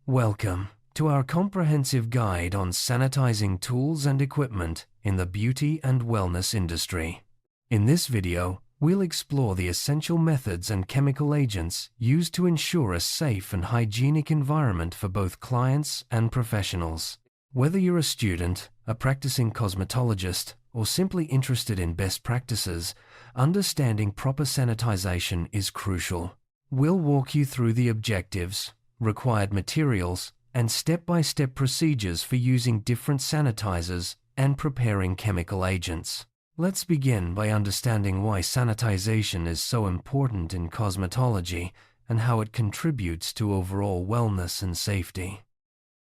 Welcome to our comprehensive guide on sanitizing tools and equipment in the beauty and wellness industry. In this video, we'll explore the essential methods and chemical agents used to ensure a safe and hygienic environment for both clients and professionals. Whether you're a student, a practicing cosmetologist, or simply interested in best practices, understanding proper sanitization is crucial. We'll walk you through the objectives, required materials, and step-by-step procedures for using different sanitizers and preparing chemical agents. Let's begin by understanding why sanitization is so important in cosmetology and how it contributes to overall wellness and safety.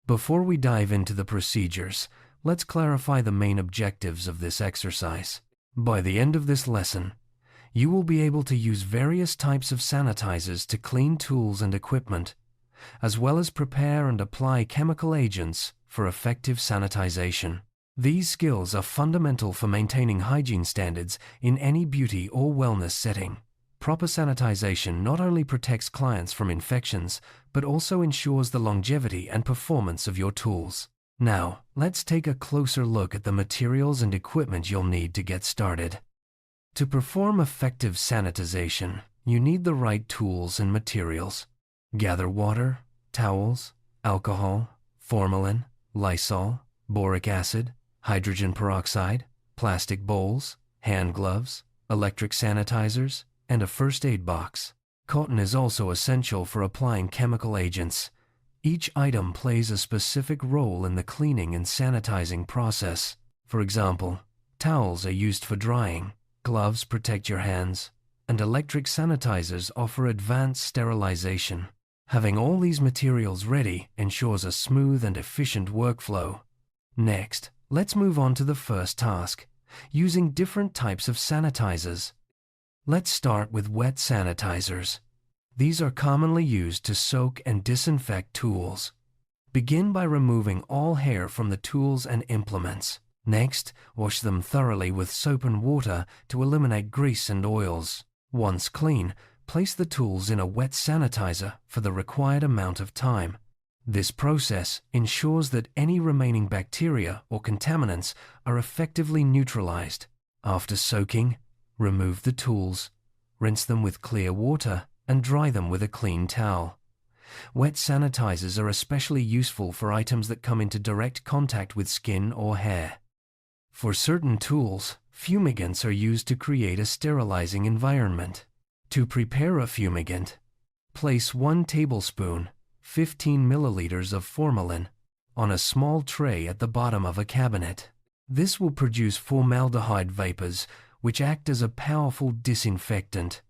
Before we dive into the procedures, let's clarify the main objectives of this exercise. By the end of this lesson, you will be able to use various types of sanitizers to clean tools and equipment, as well as prepare and apply chemical agents for effective sanitization. These skills are fundamental for maintaining hygiene standards in any beauty or wellness setting. Proper sanitization not only protects clients from infections, but also ensures the longevity and performance of your tools. Now, let's take a closer look at the materials and equipment you'll need to get started. To perform effective sanitization, you need the right tools and materials. Gather water, towels, alcohol, formalin, Lysol, boric acid, hydrogen peroxide, plastic bowls, hand gloves, electric sanitizers, and a first aid box. Cotton is also essential for applying chemical agents. Each item plays a specific role in the cleaning and sanitizing process. For example, towels are used for drying, gloves protect your hands, and electric sanitizers offer advanced sterilization. Having all these materials ready ensures a smooth and efficient workflow. Next, let's move on to the first task, using different types of sanitizers. Let's start with wet sanitizers. These are commonly used to soak and disinfect tools. Begin by removing all hair from the tools and implements. Next, wash them thoroughly with soap and water to eliminate grease and oils. Once clean, place the tools in a wet sanitizer for the required amount of time. This process ensures that any remaining bacteria or contaminants are effectively neutralized. After soaking, remove the tools, rinse them with clear water, and dry them with a clean towel. Wet sanitizers are especially useful for items that come into direct contact with skin or hair. For certain tools, fumigants are used to create a sterilizing environment. To prepare a fumigant, place 1 tablespoon, 15 milliliters of formalin, on a small tray at the bottom of a cabinet. This will produce formaldehyde vapors, which act as a powerful disinfectant.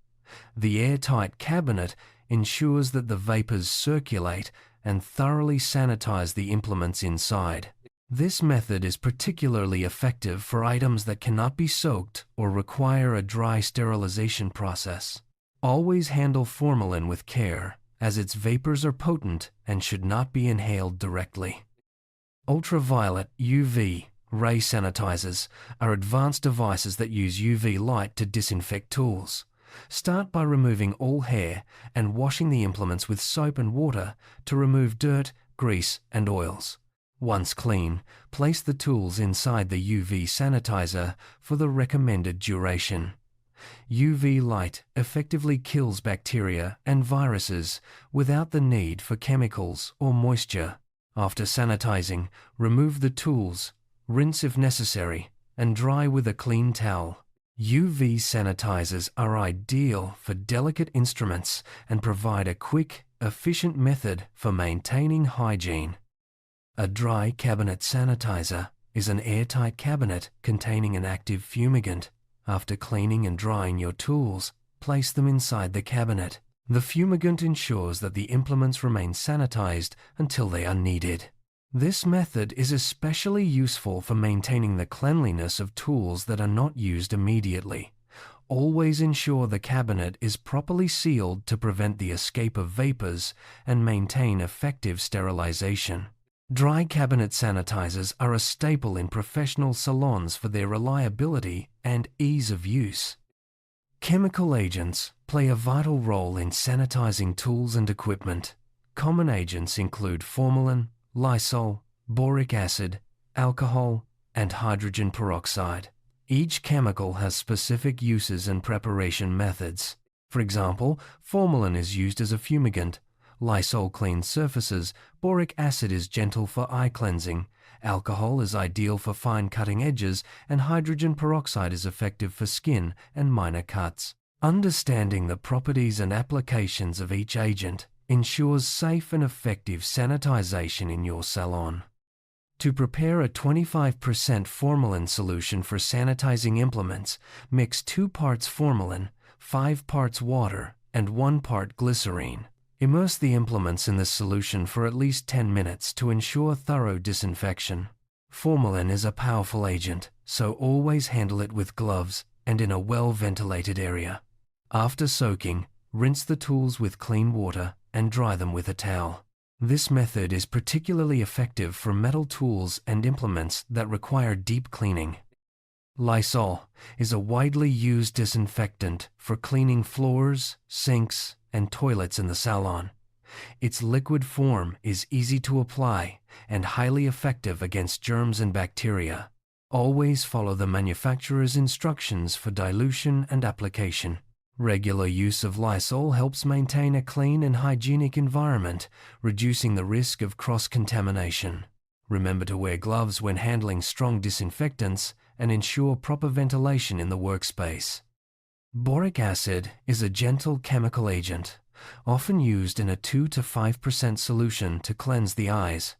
The airtight cabinet ensures that the vapors circulate and thoroughly sanitize the implements inside. This method is particularly effective for items that cannot be soaked or require a dry sterilization process. Always handle formalin with care, as its vapors are potent and should not be inhaled directly. Ultraviolet UV ray sanitizers are advanced devices that use UV light to disinfect tools. Start by removing all hair and washing the implements with soap and water to remove dirt, grease, and oils. Once clean, place the tools inside the UV sanitizer for the recommended duration. UV light effectively kills bacteria and viruses without the need for chemicals or moisture. After sanitizing, remove the tools, rinse if necessary, and dry with a clean towel. UV sanitizers are ideal for delicate instruments and provide a quick, efficient method for maintaining hygiene. A dry cabinet sanitizer is an airtight cabinet containing an active fumigant. After cleaning and drying your tools, place them inside the cabinet. The fumigant ensures that the implements remain sanitized until they are needed. This method is especially useful for maintaining the cleanliness of tools that are not used immediately. Always ensure the cabinet is properly sealed to prevent the escape of vapors and maintain effective sterilization. Dry cabinet sanitizers are a staple in professional salons for their reliability and ease of use. Chemical agents play a vital role in sanitizing tools and equipment. common agents include formalin, Lysol, boric acid, alcohol, and hydrogen peroxide. Each chemical has specific uses and preparation methods. For example, formalin is used as a fumigant, Lysol cleans surfaces, boric acid is gentle for eye cleansing, alcohol is ideal for fine cutting edges, and hydrogen peroxide is effective for skin and minor cuts. Understanding the properties and applications of each agent ensures safe and effective sanitization in your salon. To prepare a 25% formalin solution for sanitizing implements, mix 2 parts formalin, 5 parts water, and 1 part glycerine. Immerse the implements in this solution for at least 10 minutes to ensure thorough disinfection. Formalin is a powerful agent, so always handle it with gloves and in a well-ventilated area. After soaking, rinse the tools with clean water and dry them with a towel. This method is particularly effective for metal tools and implements that require deep cleaning. Lysol is a widely used disinfectant for cleaning floors, sinks, and toilets in the salon. Its liquid form is easy to apply and highly effective against germs and bacteria. Always follow the manufacturer's instructions for dilution and application. Regular use of Lysol helps maintain a clean and hygienic environment, reducing the risk of cross-contamination. Remember to wear gloves when handling strong disinfectants and ensure proper ventilation in the workspace. Boric acid is a gentle chemical agent, often used in a 2 to 5% solution to cleanse the eyes.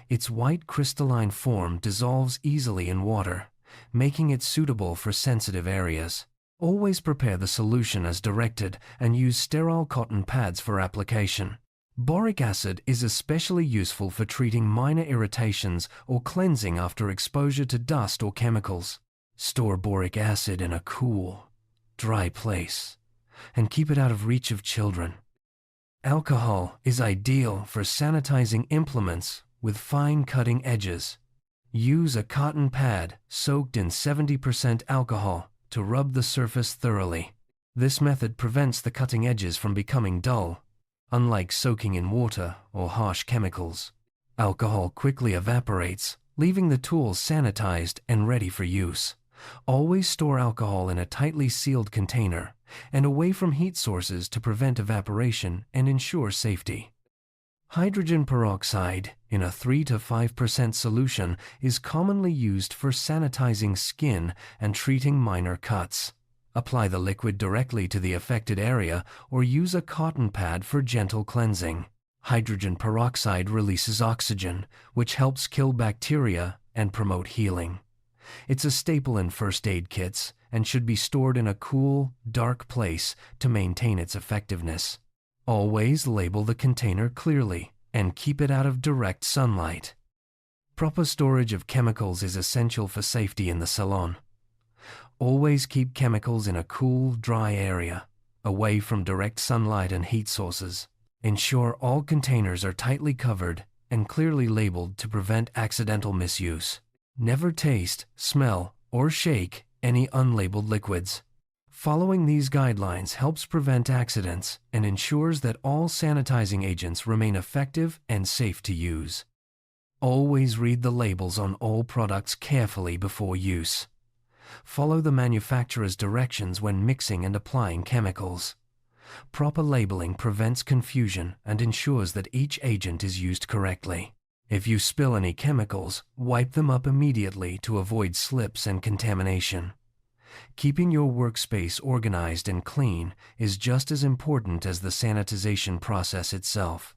Its white crystalline form dissolves easily in water, making it suitable for sensitive areas. Always prepare the solution as directed and use sterile cotton pads for application. Boric acid is especially useful for treating minor irritations or cleansing after exposure to dust or chemicals. Store boric acid in a cool, dry place and keep it out of reach of children. Alcohol is ideal for sanitizing implements with fine cutting edges. Use a cotton pad soaked in 70% alcohol to rub the surface thoroughly. This method prevents the cutting edges from becoming dull, unlike soaking in water or harsh chemicals. Alcohol quickly evaporates, leaving the tools sanitized and ready for use. Always store alcohol in a tightly sealed container and away from heat sources to prevent evaporation and ensure safety. Hydrogen peroxide in a 3 to 5% solution is commonly used for sanitizing skin and treating minor cuts. Apply the liquid directly to the affected area or use a cotton pad for gentle cleansing. Hydrogen peroxide releases oxygen, which helps kill bacteria and promote healing. It's a staple in first aid kits and should be stored in a cool, dark place to maintain its effectiveness. Always label the container clearly and keep it out of direct sunlight. Proper storage of chemicals is essential for safety in the salon. Always keep chemicals in a cool, dry area, away from direct sunlight and heat sources. Ensure all containers are tightly covered and clearly labeled to prevent accidental misuse. Never taste, smell, or shake any unlabeled liquids. Following these guidelines helps prevent accidents and ensures that all sanitizing agents remain effective and safe to use. Always read the labels on all products carefully before use. Follow the manufacturer's directions when mixing and applying chemicals. Proper labeling prevents confusion and ensures that each agent is used correctly. If you spill any chemicals, wipe them up immediately to avoid slips and contamination. Keeping your workspace organized and clean is just as important as the sanitization process itself.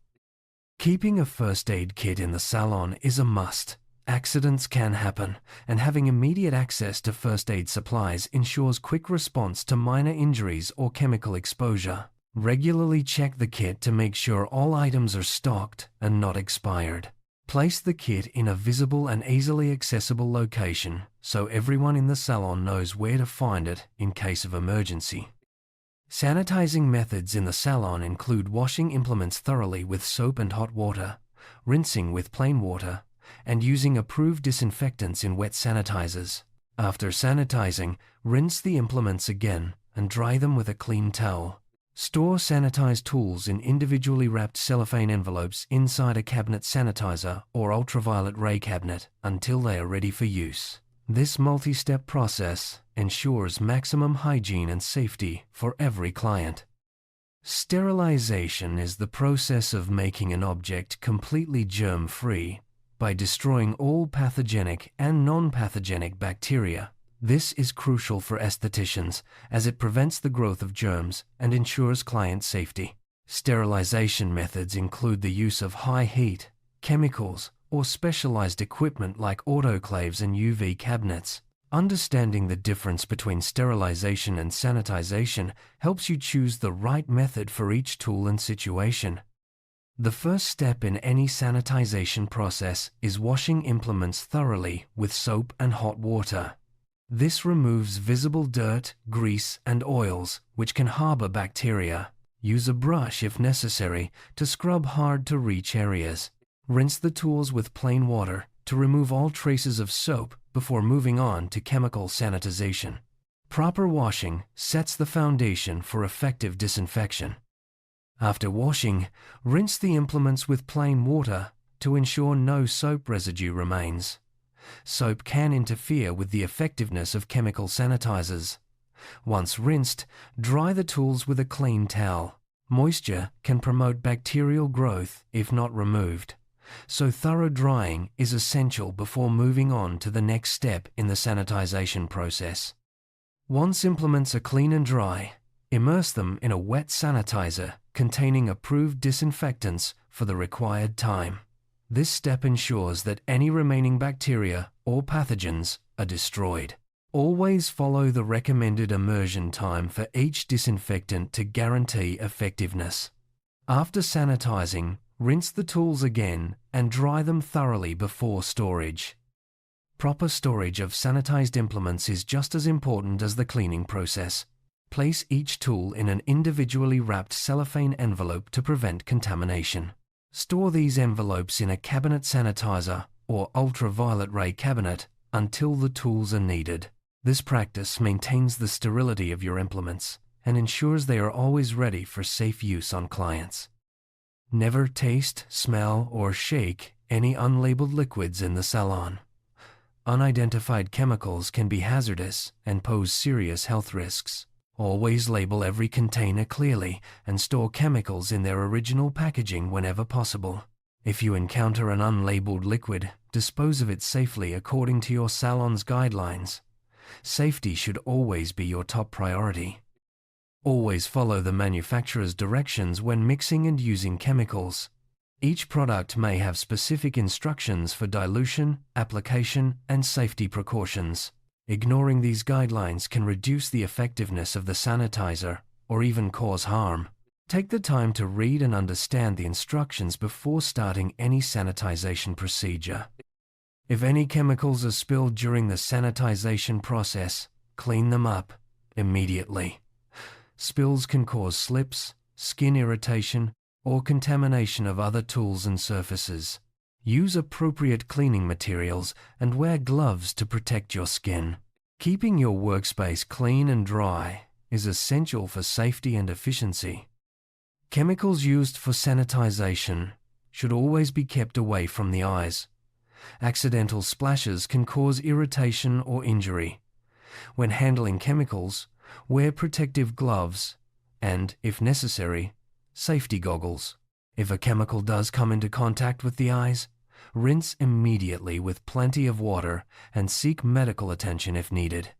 Keeping a first aid kit in the salon is a must. Accidents can happen, and having immediate access to first aid supplies ensures quick response to minor injuries or chemical exposure. Regularly check the kit to make sure all items are stocked and not expired. Place the kit in a visible and easily accessible location so everyone in the salon knows where to find it in case of emergency. Sanitizing methods in the salon include washing implements thoroughly with soap and hot water, rinsing with plain water, and using approved disinfectants in wet sanitizers. After sanitizing, rinse the implements again and dry them with a clean towel. Store sanitized tools in individually wrapped cellophane envelopes inside a cabinet sanitizer or ultraviolet ray cabinet until they are ready for use. This multi-step process ensures maximum hygiene and safety for every client. Sterilization is the process of making an object completely germ-free by destroying all pathogenic and non-pathogenic bacteria. This is crucial for estheticians as it prevents the growth of germs and ensures client safety. Sterilization methods include the use of high heat, chemicals, or specialized equipment like autoclaves and UV cabinets. Understanding the difference between sterilization and sanitization helps you choose the right method for each tool and situation. The first step in any sanitization process is washing implements thoroughly with soap and hot water. This removes visible dirt, grease, and oils, which can harbor bacteria. Use a brush if necessary to scrub hard-to-reach areas. Rinse the tools with plain water to remove all traces of soap before moving on to chemical sanitization. Proper washing sets the foundation for effective disinfection. After washing, rinse the implements with plain water to ensure no soap residue remains. Soap can interfere with the effectiveness of chemical sanitizers. Once rinsed, dry the tools with a clean towel. Moisture can promote bacterial growth if not removed, so thorough drying is essential before moving on to the next step in the sanitization process. Once implements are clean and dry, immerse them in a wet sanitizer containing approved disinfectants for the required time. This step ensures that any remaining bacteria or pathogens are destroyed. Always follow the recommended immersion time for each disinfectant to guarantee effectiveness. After sanitizing, rinse the tools again and dry them thoroughly before storage. Proper storage of sanitized implements is just as important as the cleaning process. Place each tool in an individually wrapped cellophane envelope to prevent contamination. Store these envelopes in a cabinet sanitizer or ultraviolet ray cabinet until the tools are needed. This practice maintains the sterility of your implements and ensures they are always ready for safe use on clients. Never taste, smell, or shake any unlabeled liquids in the salon. Unidentified chemicals can be hazardous and pose serious health risks. Always label every container clearly and store chemicals in their original packaging whenever possible. If you encounter an unlabeled liquid, dispose of it safely according to your salon's guidelines. Safety should always be your top priority. Always follow the manufacturer's directions when mixing and using chemicals. Each product may have specific instructions for dilution, application, and safety precautions. Ignoring these guidelines can reduce the effectiveness of the sanitizer or even cause harm. Take the time to read and understand the instructions before starting any sanitization procedure. If any chemicals are spilled during the sanitization process, clean them up immediately. Spills can cause slips, skin irritation, or contamination of other tools and surfaces. Use appropriate cleaning materials and wear gloves to protect your skin. Keeping your workspace clean and dry is essential for safety and efficiency. Chemicals used for sanitization should always be kept away from the eyes. Accidental splashes can cause irritation or injury. When handling chemicals, wear protective gloves and, if necessary, safety goggles. If a chemical does come into contact with the eyes, rinse immediately with plenty of water and seek medical attention if needed.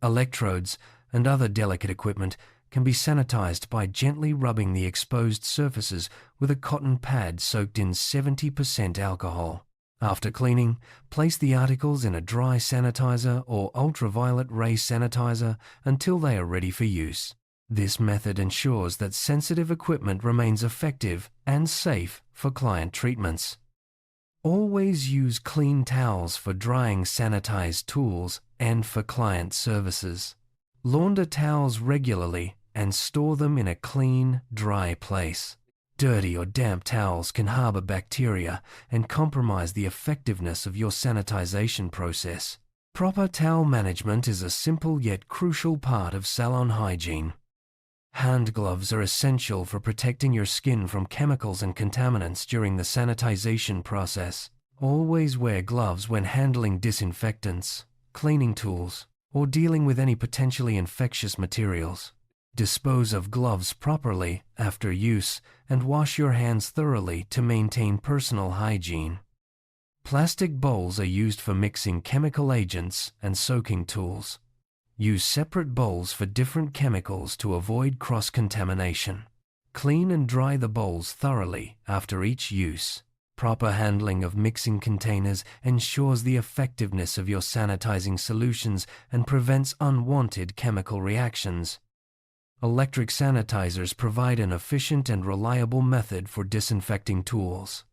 Electrodes and other delicate equipment can be sanitized by gently rubbing the exposed surfaces with a cotton pad soaked in 70% alcohol. After cleaning, place the articles in a dry sanitizer or ultraviolet ray sanitizer until they are ready for use. This method ensures that sensitive equipment remains effective and safe for client treatments. Always use clean towels for drying sanitized tools and for client services. Launder towels regularly and store them in a clean, dry place. Dirty or damp towels can harbor bacteria and compromise the effectiveness of your sanitization process. Proper towel management is a simple yet crucial part of salon hygiene. Hand gloves are essential for protecting your skin from chemicals and contaminants during the sanitization process. Always wear gloves when handling disinfectants, cleaning tools, or dealing with any potentially infectious materials. Dispose of gloves properly after use and wash your hands thoroughly to maintain personal hygiene. Plastic bowls are used for mixing chemical agents and soaking tools. Use separate bowls for different chemicals to avoid cross-contamination. Clean and dry the bowls thoroughly after each use. Proper handling of mixing containers ensures the effectiveness of your sanitizing solutions and prevents unwanted chemical reactions. Electric sanitizers provide an efficient and reliable method for disinfecting tools.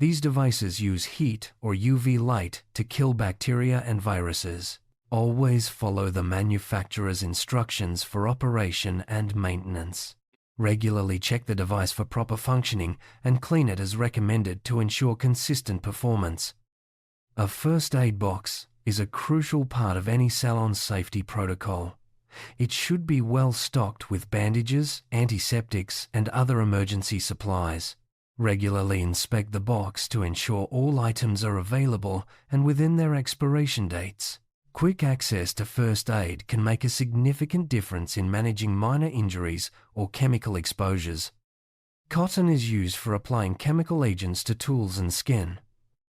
These devices use heat or UV light to kill bacteria and viruses. Always follow the manufacturer's instructions for operation and maintenance. Regularly check the device for proper functioning and clean it as recommended to ensure consistent performance. A first aid box is a crucial part of any salon safety protocol. It should be well stocked with bandages, antiseptics, and other emergency supplies. Regularly inspect the box to ensure all items are available and within their expiration dates. Quick access to first aid can make a significant difference in managing minor injuries or chemical exposures. Cotton is used for applying chemical agents to tools and skin.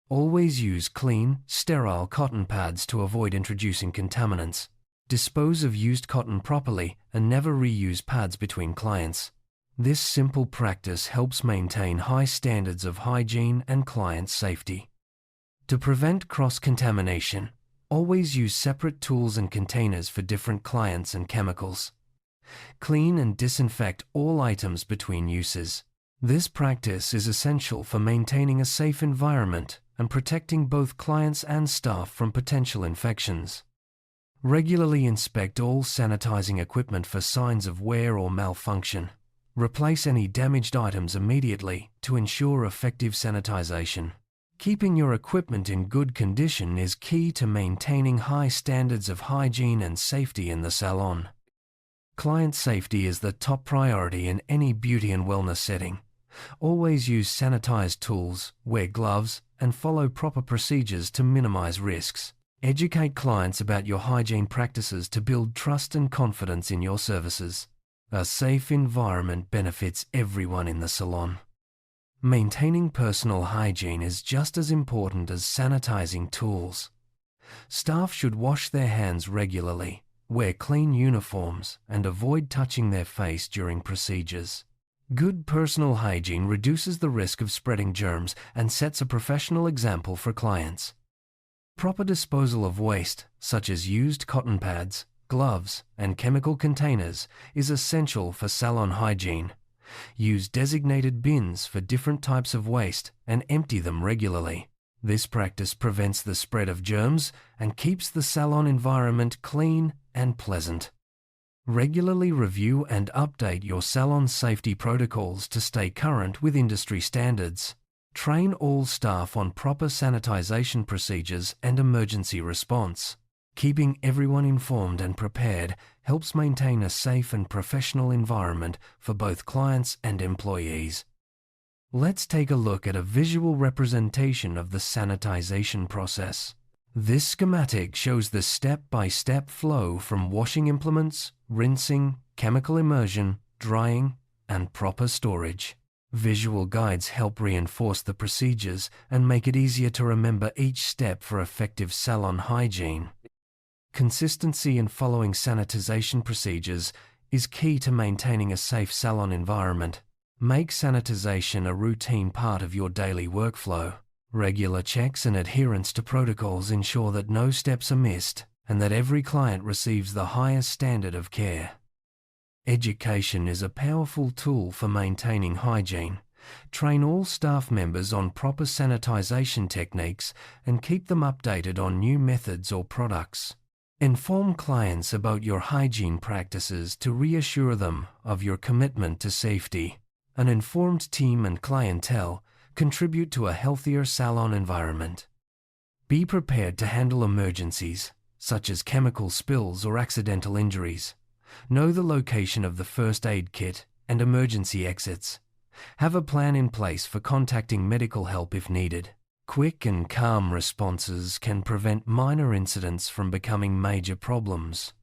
Always use clean, sterile cotton pads to avoid introducing contaminants. Dispose of used cotton properly and never reuse pads between clients. This simple practice helps maintain high standards of hygiene and client safety. To prevent cross-contamination, always use separate tools and containers for different clients and chemicals. Clean and disinfect all items between uses. This practice is essential for maintaining a safe environment and protecting both clients and staff from potential infections. Regularly inspect all sanitizing equipment for signs of wear or malfunction. Replace any damaged items immediately to ensure effective sanitization. Keeping your equipment in good condition is key to maintaining high standards of hygiene and safety in the salon. Client safety is the top priority in any beauty and wellness setting. Always use sanitized tools, wear gloves, and follow proper procedures to minimize risks. Educate clients about your hygiene practices to build trust and confidence in your services. A safe environment benefits everyone in the salon. Maintaining personal hygiene is just as important as sanitizing tools. Staff should wash their hands regularly, wear clean uniforms, and avoid touching their face during procedures. Good personal hygiene reduces the risk of spreading germs and sets a professional example for clients. Proper disposal of waste, such as used cotton pads, gloves, and chemical containers, is essential for salon hygiene. Use designated bins for different types of waste and empty them regularly. This practice prevents the spread of germs and keeps the salon environment clean and pleasant. Regularly review and update your salon safety protocols to stay current with industry standards. Train all staff on proper sanitization procedures and emergency response. Keeping everyone informed and prepared helps maintain a safe and professional environment for both clients and employees. Let's take a look at a visual representation of the sanitization process. This schematic shows the step-by-step flow from washing implements, rinsing, chemical immersion, drying, and proper storage. Visual guides help reinforce the procedures and make it easier to remember each step for effective salon hygiene. Consistency in following sanitization procedures is key to maintaining a safe salon environment. Make sanitization a routine part of your daily workflow. Regular checks and adherence to protocols ensure that no steps are missed and that every client receives the highest standard of care. Education is a powerful tool for maintaining hygiene. Train all staff members on proper sanitization techniques and keep them updated on new methods or products. Inform clients about your hygiene practices to reassure them of your commitment to safety. An informed team and clientele contribute to a healthier salon environment. Be prepared to handle emergencies, such as chemical spills or accidental injuries. Know the location of the first aid kit and emergency exits. Have a plan in place for contacting medical help if needed. Quick and calm responses can prevent minor incidents from becoming major problems.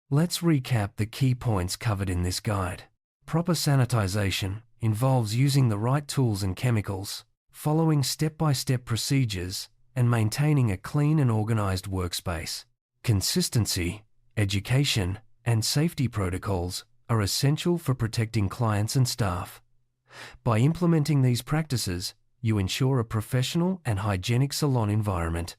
Let's recap the key points covered in this guide. Proper sanitization involves using the right tools and chemicals, following step-by-step procedures, and maintaining a clean and organized workspace. Consistency, education, and safety protocols are essential for protecting clients and staff. By implementing these practices, you ensure a professional and hygienic salon environment.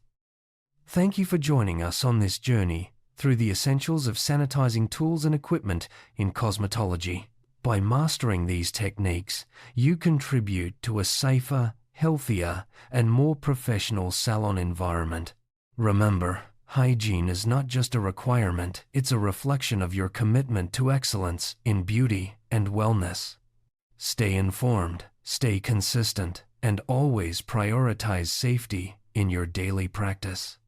Thank you for joining us on this journey through the essentials of sanitizing tools and equipment in cosmetology. By mastering these techniques, you contribute to a safer, healthier, and more professional salon environment. Remember, hygiene is not just a requirement, it's a reflection of your commitment to excellence in beauty and wellness. Stay informed, stay consistent, and always prioritize safety in your daily practice.